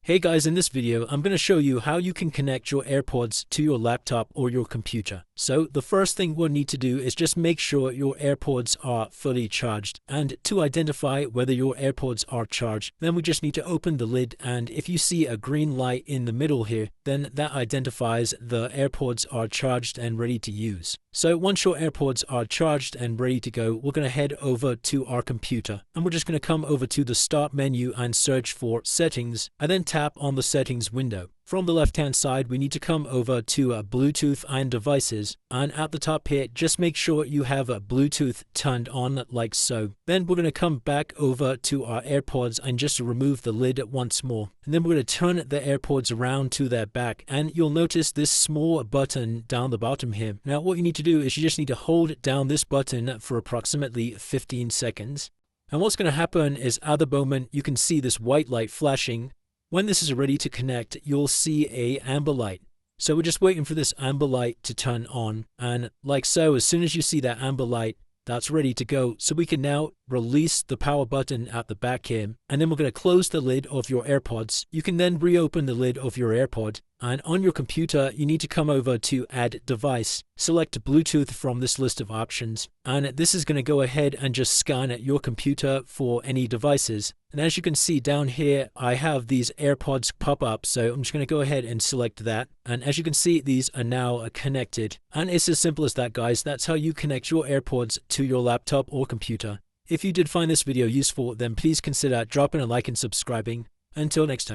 Hey guys, in this video, I'm going to show you how you can connect your AirPods to your laptop or your computer. So the first thing we'll need to do is just make sure your AirPods are fully charged. And to identify whether your AirPods are charged, then we just need to open the lid, and if you see a green light in the middle here, then that identifies the AirPods are charged and ready to use. So once your AirPods are charged and ready to go, we're going to head over to our computer, and we're just going to come over to the Start menu and search for Settings, and then tap on the Settings window. From the left hand side, we need to come over to Bluetooth and Devices, and at the top here, just make sure you have Bluetooth turned on like so. Then we're going to come back over to our AirPods and just remove the lid once more. And then we're going to turn the AirPods around to their back, and you'll notice this small button down the bottom here. Now what you need to do is you just need to hold down this button for approximately 15 seconds. And what's going to happen is at the moment you can see this white light flashing. When this is ready to connect, you'll see a amber light. So we're just waiting for this amber light to turn on, and like so, as soon as you see that amber light, that's ready to go. So we can now release the power button at the back here, and then we're going to close the lid of your AirPods. You can then reopen the lid of your AirPod, and on your computer you need to come over to Add Device. Select Bluetooth from this list of options, and this is going to go ahead and just scan your computer for any devices. And as you can see down here, I have these AirPods pop up, so I'm just going to go ahead and select that. And as you can see, these are now connected. And it's as simple as that, guys. That's how you connect your AirPods to your laptop or computer. If you did find this video useful, then please consider dropping a like and subscribing. Until next time.